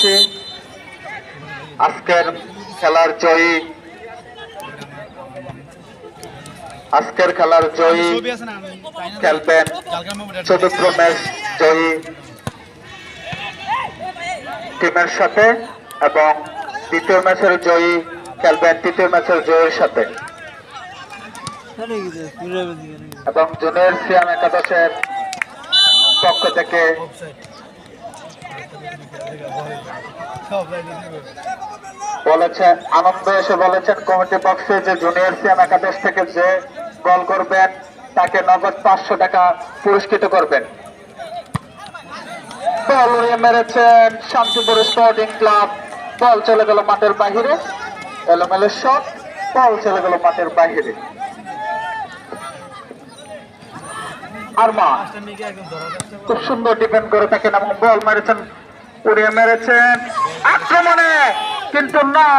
করছি আজকের খেলার জয়ী খেলবেন চতুর্থ ম্যাচ জয়ী টিমের সাথে এবং দ্বিতীয় ম্যাচের জয়ী খেলবেন তৃতীয় ম্যাচের জয়ীর সাথে এবং জুনিয়র সিয়াম একাদশের পক্ষ থেকে বলেছেন আনন্দ এসে বলেছেন কমিটি পক্ষে যে জুনিয়র সিয়াম একাদশ থেকে যে গোল করবেন তাকে নগদ 500 টাকা পুরস্কৃত করবেন। বল উড়িয়ে মেরেছেন শান্তিপুর স্পোর্টিং ক্লাব, বল চলে গেল মাঠের বাহিরে, এলোমেলো শট, বল চলে গেল মাঠের বাহিরে। আরমা খুব সুন্দর ডিফেন্ড করে থাকেন এবং বল মেরেছেন, উড়িয়ে মেরেছেন আক্রমণে, কিন্তু না,